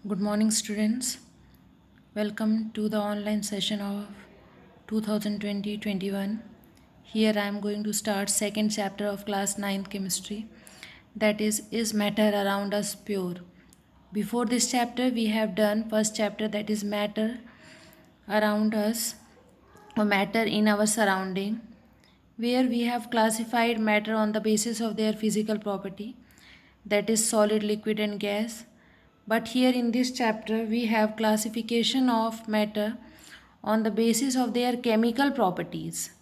Good morning, students. Welcome to the online session of 2020-21. Here I am going to start second chapter of class 9th chemistry, that is matter around us pure. Before this chapter we have done first chapter, that is matter around us or matter in our surrounding, where we have classified matter on the basis of their physical property, that is solid, liquid and gas. But here in this chapter we have classification of matter on the basis of their chemical properties.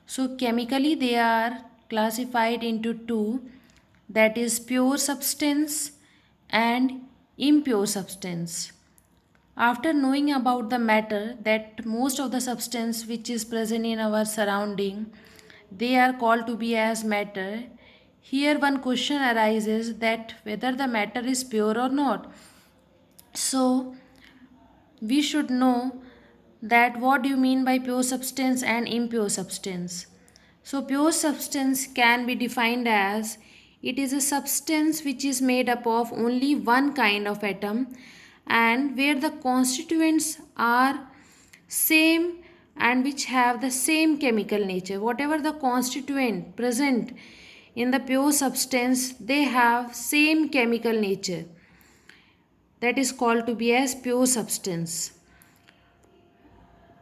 So chemically they are classified into two, that is pure substance and impure substance. After knowing about the matter, that most of the substance which is present in our surrounding, they are called to be as matter. Here one question arises that whether the matter is pure or not. So we should know that what do you mean by pure substance and impure substance. So pure substance can be defined as it is a substance which is made up of only one kind of atom and where the constituents are same and which have the same chemical nature. Whatever the constituent present in the pure substance, they have same chemical nature, that is called to be as pure substance.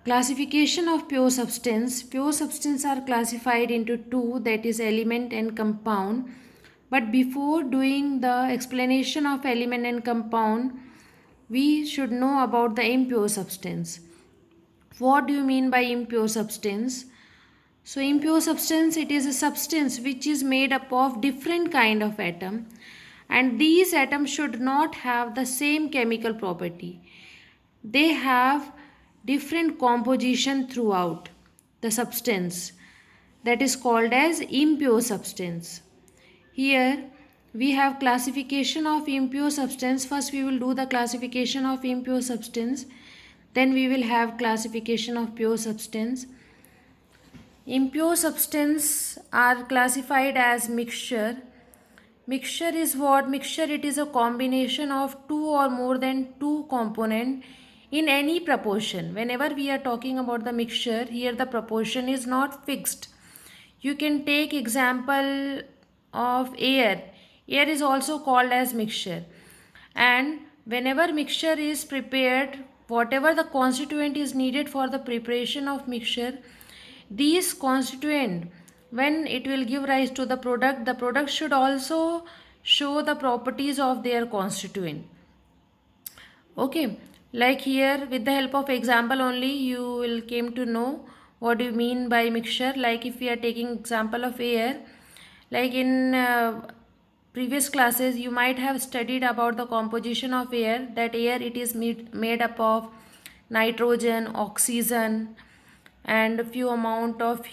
Classification of pure substance. Pure substance are classified into two, that is element and compound. But before doing the explanation of element and compound, we should know about the impure substance. What do you mean by impure substance? So impure substance, it is a substance which is made up of different kind of atom, and these atoms should not have the same chemical property. They have different composition throughout the substance, that is called as impure substance. Here we have classification of impure substance. First we will do the classification of impure substance, then we will have classification of pure substance. Impure substance are classified as mixture. Mixture is what? Mixture, it is a combination of two or more than two component in any proportion. Whenever we are talking about the mixture, here the proportion is not fixed. You can take example of air. Air is also called as mixture. And whenever mixture is prepared, whatever the constituent is needed for the preparation of mixture, these constituent, when it will give rise to the product should also show the properties of their constituent. Okay, like here with the help of example only you will came to know what do you mean by mixture. Like if we are taking example of air, like in previous classes you might have studied about the composition of air, that air it is made up of nitrogen, oxygen and a few amount of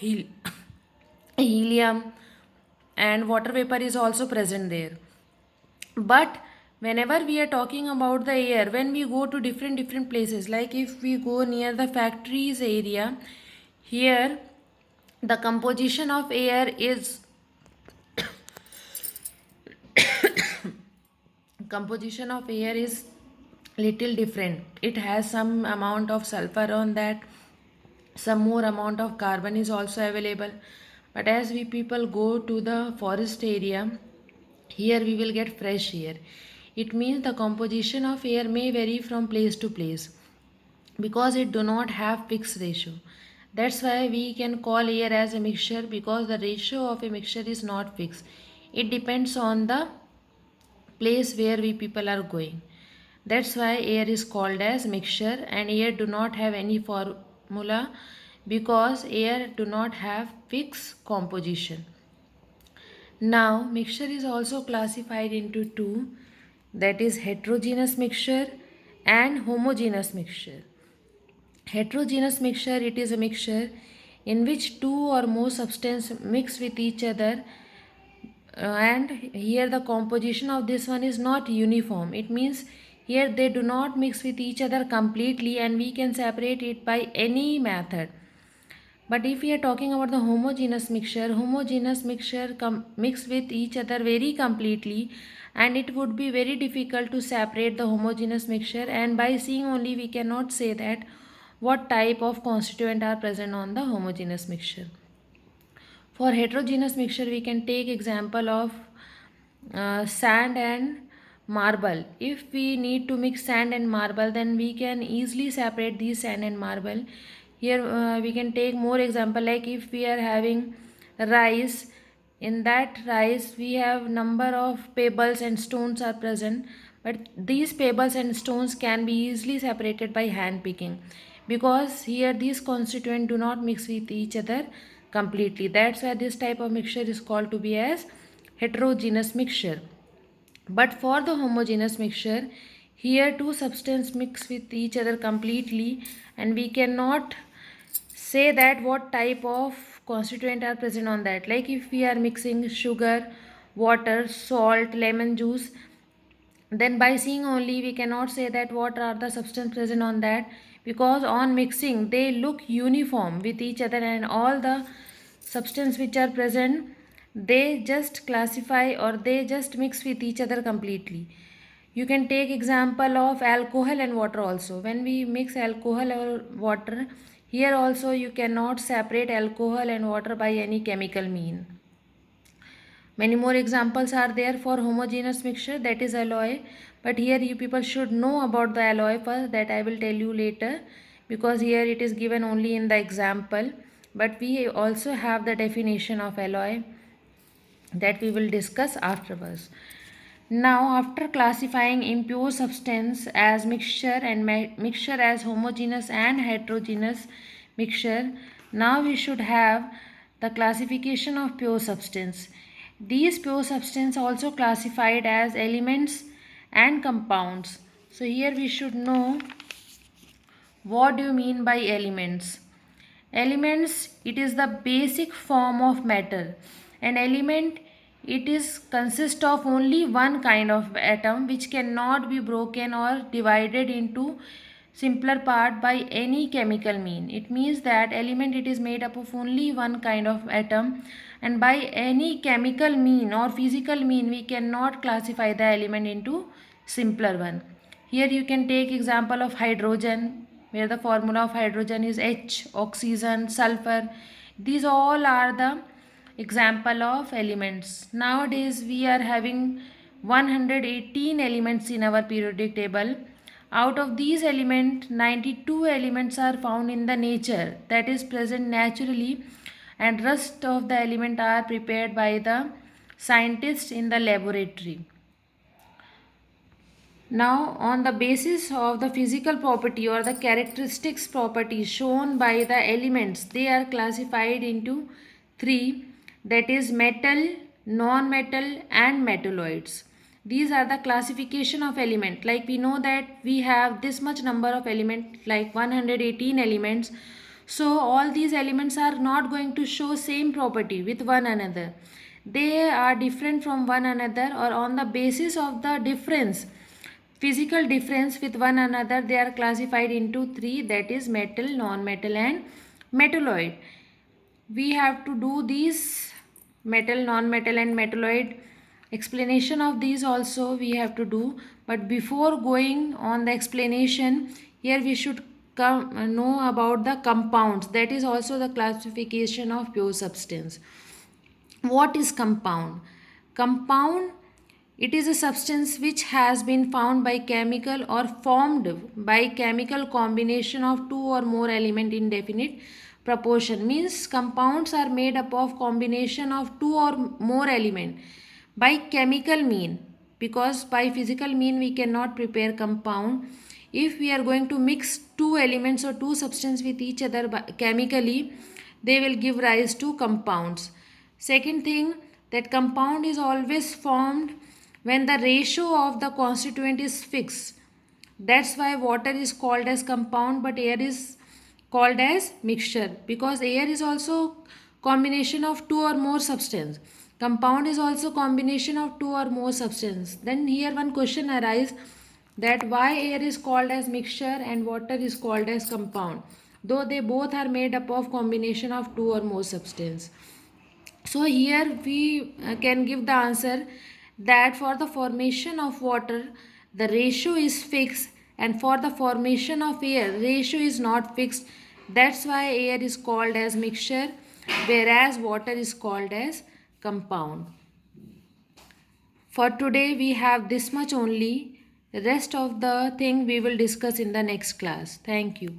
helium, and water vapor is also present there. But whenever we are talking about the air, when we go to different places, like if we go near the factories area, here the composition of air is composition of air is little different. It has some amount of sulfur on that, some more amount of carbon is also available. But as we people go to the forest area, here we will get fresh air. It means the composition of air may vary from place to place because it do not have fixed ratio. That's why we can call air as a mixture, because the ratio of a mixture is not fixed. It depends on the place where we people are going. That's why air is called as mixture, and air do not have any formula because air do not have fixed composition. Now mixture is also classified into two, that is heterogeneous mixture and homogeneous mixture. Heterogeneous mixture, it is a mixture in which two or more substance mix with each other, and here the composition of this one is not uniform. It means here they do not mix with each other completely and we can separate it by any method. But if we are talking about the homogeneous mixture mix with each other very completely and it would be very difficult to separate the homogeneous mixture, and by seeing only we cannot say that what type of constituent are present on the homogeneous mixture. For heterogeneous mixture, we can take example of sand and marble. If we need to mix sand and marble, then we can easily separate these sand and marble. Here we can take more example, like if we are having rice, in that rice we have number of pebbles and stones are present, but these pebbles and stones can be easily separated by hand picking, because here these constituents do not mix with each other completely. That's why this type of mixture is called to be as heterogeneous mixture. But for the homogeneous mixture, here two substances mix with each other completely, and we cannot say that what type of constituent are present on that. Like if we are mixing sugar, water, salt, lemon juice, then by seeing only we cannot say that what are the substance present on that, because on mixing they look uniform with each other, and all the substance which are present, they just classify or they just mix with each other completely. You can take example of alcohol and water also. When we mix alcohol or water, here also you cannot separate alcohol and water by any chemical mean. Many more examples are there for homogeneous mixture, that is alloy. But here you people should know about the alloy first, that I will tell you later, because here it is given only in the example. But we also have the definition of alloy that we will discuss afterwards. Now, after classifying impure substance as mixture and mixture as homogeneous and heterogeneous mixture, now we should have the classification of pure substance. These pure substance also classified as elements and compounds. So here we should know what do you mean by elements. Elements, it is the basic form of matter. An element, it is consist of only one kind of atom which cannot be broken or divided into simpler part by any chemical mean. It means that element, it is made up of only one kind of atom, and by any chemical mean or physical mean we cannot classify the element into simpler one. Here you can take example of hydrogen, where the formula of hydrogen is H, oxygen, sulfur. These all are the example of elements. Nowadays we are having 118 elements in our periodic table. Out of these elements, 92 elements are found in the nature, that is present naturally, and rest of the element are prepared by the scientists in the laboratory. Now, on the basis of the physical property or the characteristics property shown by the elements, they are classified into three, that is metal, non-metal and metalloids. These are the classification of element. Like we know that we have this much number of element, like 118 elements. So all these elements are not going to show same property with one another. They are different from one another, or on the basis of the difference, physical difference with one another, they are classified into three, that is metal, non-metal and metalloid. We have to do these metal, non-metal and metalloid explanation of these also we have to do. But before going on the explanation, here we should know about the compounds, that is also the classification of pure substance. What is compound? Compound, it is a substance which has been found by chemical or formed by chemical combination of two or more element in definite proportion. Means compounds are made up of combination of two or more element by chemical mean, because by physical mean we cannot prepare compound. If we are going to mix two elements or two substances with each other chemically, they will give rise to compounds. Second thing, that compound is always formed when the ratio of the constituent is fixed. That's why water is called as compound, but air is called as mixture, because air is also combination of two or more substance. Compound is also combination of two or more substance. Then here one question arises, that why air is called as mixture and water is called as compound, though they both are made up of combination of two or more substance. So here we can give the answer that for the formation of water the ratio is fixed, and for the formation of air ratio is not fixed. That's why air is called as mixture, whereas water is called as compound. For today we have this much only. Rest of the thing we will discuss in the next class. Thank you.